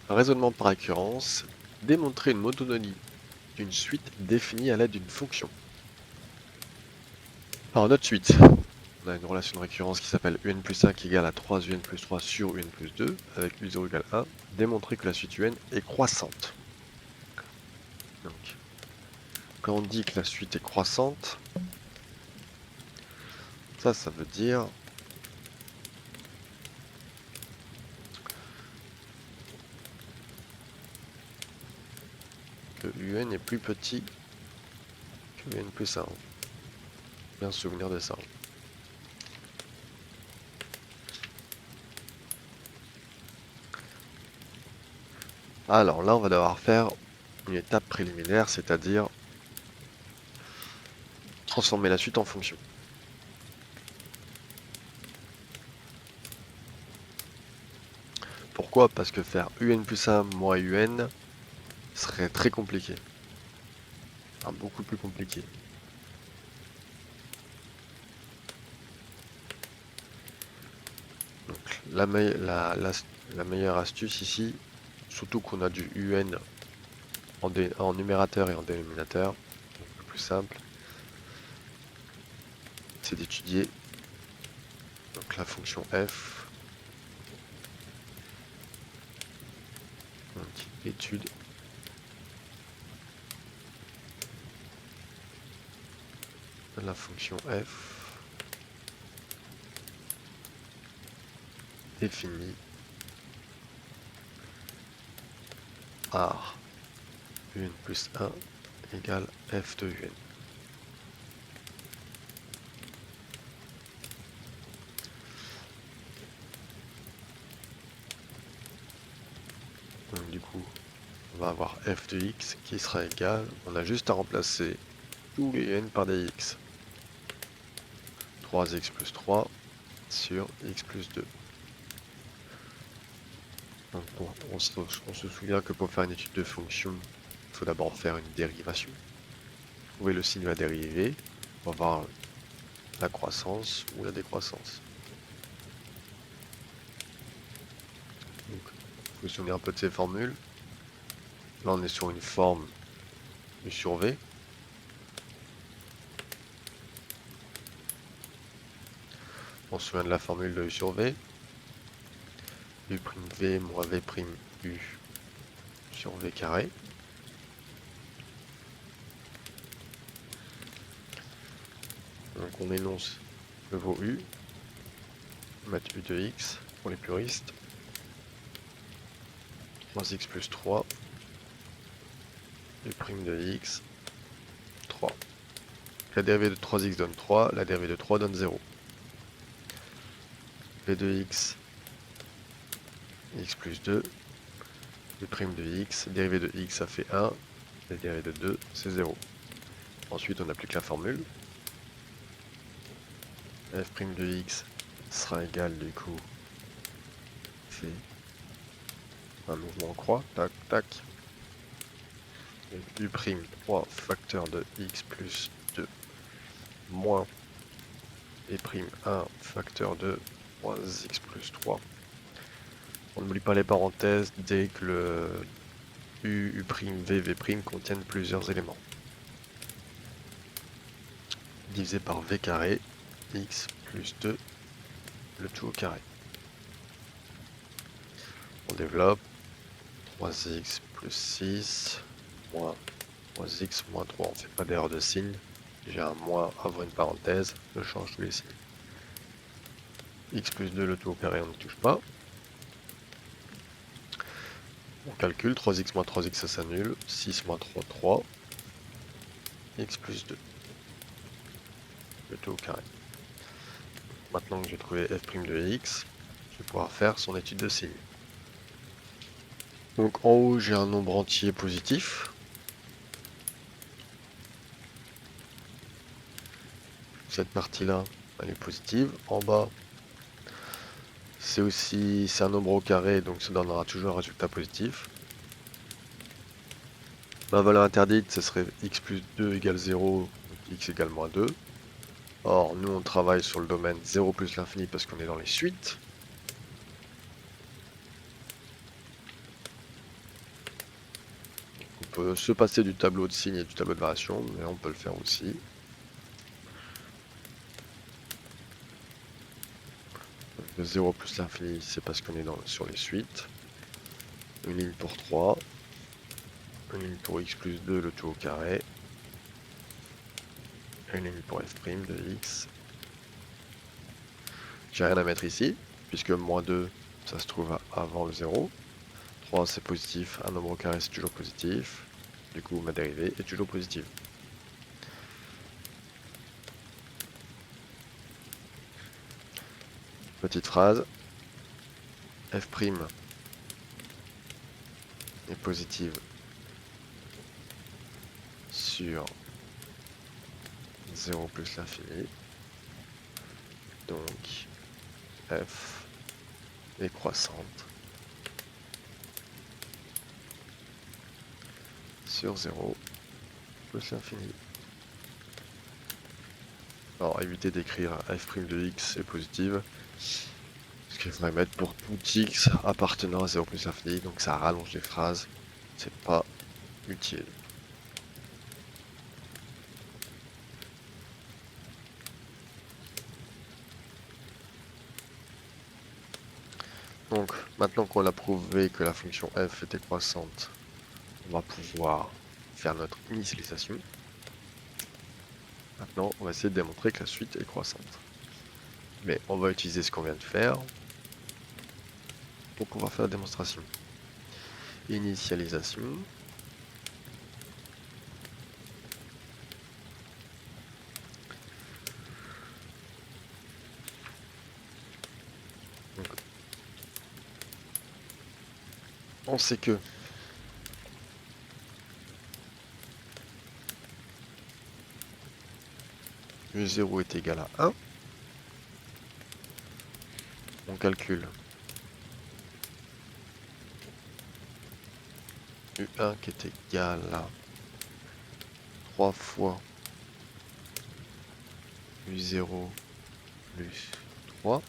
Raisonnement par récurrence, démontrer une monotonie d'une suite définie à l'aide d'une fonction. Alors notre suite, on a une relation de récurrence qui s'appelle un plus 1 qui est égale à 3 un plus 3 sur un plus 2 avec u0 égale 1. Démontrer que la suite un est croissante. Donc, quand on dit que la suite est croissante, ça veut dire que un est plus petit que un plus 1. Bien se souvenir de ça. Alors là, on va devoir faire une étape préliminaire, c'est-à-dire transformer la suite en fonction. Pourquoi? Parce que faire un plus 1 moins un serait très compliqué. Enfin, beaucoup plus compliqué. Donc la meilleure astuce ici, surtout qu'on a du un en numérateur et en dénominateur, donc le plus simple, c'est d'étudier donc la fonction f, donc étude de la fonction f définie par un plus 1 égale f de un. Donc du coup, on va avoir f de x qui sera égal, on a juste à remplacer tous les n par des x. 3x plus 3 sur x plus 2. Donc bon, on se souvient que pour faire une étude de fonction, il faut d'abord faire une dérivation. Trouver le signe de la dérivée pour voir la croissance ou la décroissance. Donc, il faut se souvenir un peu de ces formules. Là, on est sur une forme U sur V. On se souvient de la formule de U sur V. U'V moins V' U sur V carré. Donc on énonce le vaut U. On va mettre U de X pour les puristes. 3x plus 3. U' de X. 3. La dérivée de 3x donne 3. La dérivée de 3 donne 0. V de X. X plus 2. U' de X. Dérivée de X ça fait 1. La dérivée de 2 c'est 0. Ensuite on applique la formule. F' de X sera égal du coup, fait un mouvement en croix, tac, tac. Donc U'3 facteur de X plus 2 moins E'1 facteur de 3x plus 3. On n'oublie pas les parenthèses dès que le U', V, V' contiennent plusieurs éléments. Divisé par V carré, X plus 2, le tout au carré. On développe 3x plus 6 moins 3x moins 3. On ne fait pas d'erreur de signe. J'ai un moins avant une parenthèse, je change tous les signes. X plus 2, le tout au carré, on ne touche pas. On calcule, 3x moins 3x, ça s'annule. 6 moins 3, 3. X plus 2, le tout au carré. Maintenant que j'ai trouvé f' de x, je vais pouvoir faire son étude de signe. Donc en haut, j'ai un nombre entier positif. Cette partie-là, elle est positive. En bas, c'est un nombre au carré, donc ça donnera toujours un résultat positif. Ma valeur interdite, ce serait x plus 2 égale 0, donc x égale moins 2. Or, nous, on travaille sur le domaine 0 plus l'infini parce qu'on est dans les suites. peut se passer du tableau de signes et du tableau de variation, mais on peut le faire aussi. Le 0 plus l'infini, c'est parce qu'on est sur les suites. Une ligne pour 3. Une ligne pour x plus 2, le tout au carré. Une ligne pour f' de x. J'ai rien à mettre ici, puisque moins 2, ça se trouve avant le 0. 3, c'est positif. Un nombre au carré, c'est toujours positif. Du coup, ma dérivée est toujours positive. Petite phrase. F' est positive sur 0 plus l'infini. Donc, f est croissante sur 0 plus l'infini. Alors, évitez d'écrire f' de x est positive. Ce qu'il faudrait mettre pour tout x appartenant à 0 plus l'infini. Donc, ça rallonge les phrases. C'est pas utile. Donc, maintenant qu'on a prouvé que la fonction f était croissante, on va pouvoir faire notre initialisation. Maintenant, on va essayer de démontrer que la suite est croissante. Mais on va utiliser ce qu'on vient de faire pour pouvoir faire la démonstration. Initialisation. Donc, on sait que U0 est égal à 1. On calcule U1 qui est égal à 3 fois U0 plus 3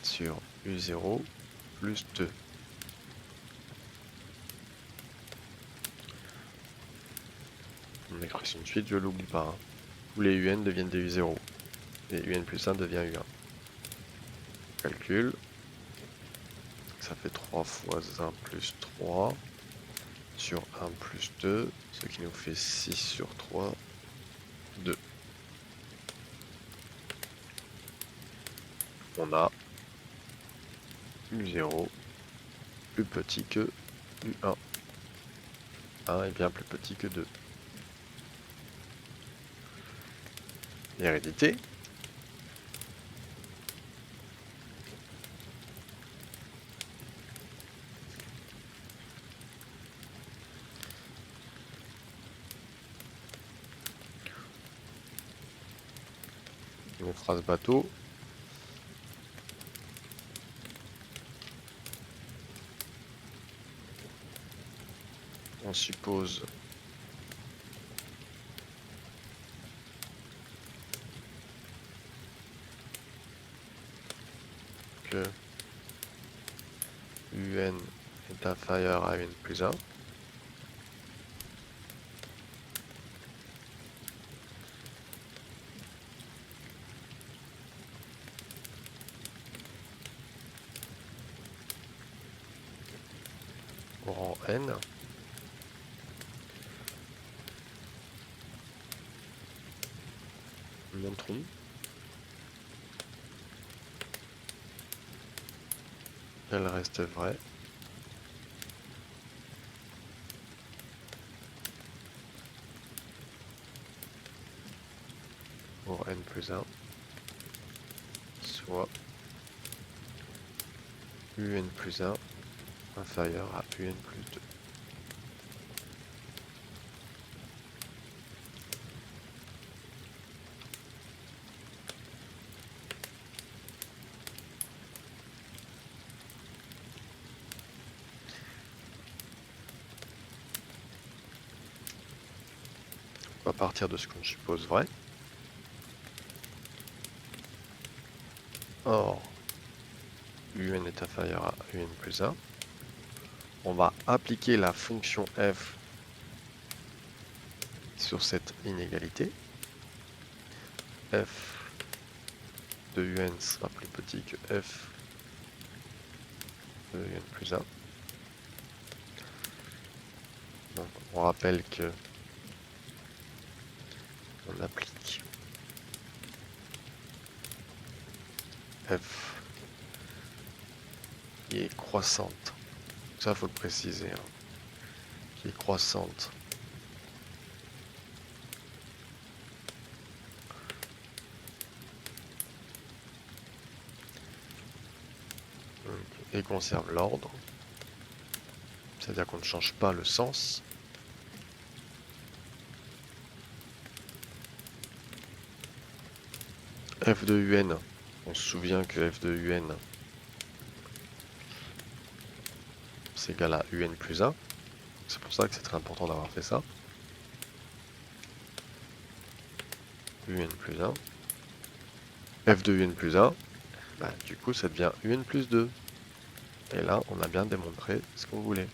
sur U0 plus 2. Mon expression de suite, je l'oublie pas. Hein. Tous les UN deviennent des U0. Et UN plus 1 devient U1. Calcul. Ça fait 3 fois 1 plus 3 sur 1 plus 2, ce qui nous fait 6 sur 3, 2. On a U0 plus petit que U1. 1 est bien plus petit que 2. Hérédité. Une phrase bateau. On suppose que UN est inférieur à UN plus 1. Au rang n. Montrons qu'elle reste vraie. Pour n plus 1, soit UN plus 1 inférieur à UN plus 2. On va partir de ce qu'on suppose vrai. Or, UN est inférieur à UN plus 1. on va appliquer la fonction f sur cette inégalité. F de un sera plus petit que f de un plus 1. Donc on rappelle que on applique f qui est croissante, ça faut le préciser, hein, qui est croissante et conserve l'ordre, c'est-à-dire qu'on ne change pas le sens. F de un, on se souvient que f de un c'est égal à un plus 1. C'est pour ça que c'est très important d'avoir fait ça. Un plus 1. F de un plus 1, bah, du coup ça devient un plus 2. Et là, on a bien démontré ce qu'on voulait.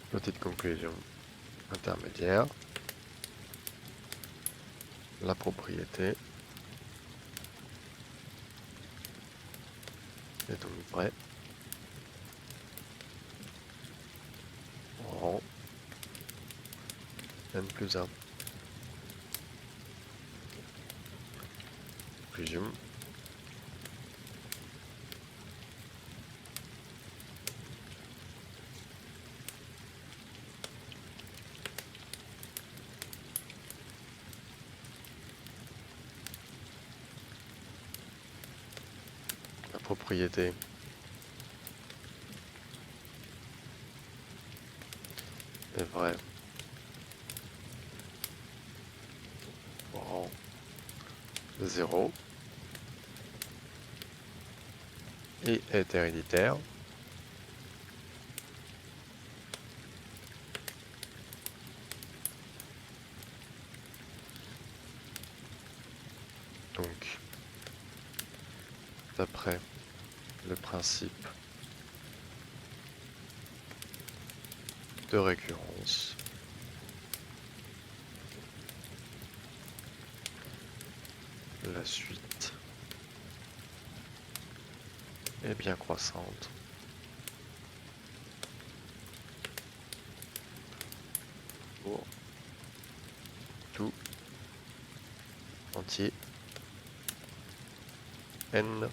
Petite conclusion intermédiaire. La propriété est donc vraie en rang n plus 1. Conclusion. La propriété est vraie en rang 0 et est héréditaire donc d'après le principe de récurrence. La suite est bien croissante pour tout entier n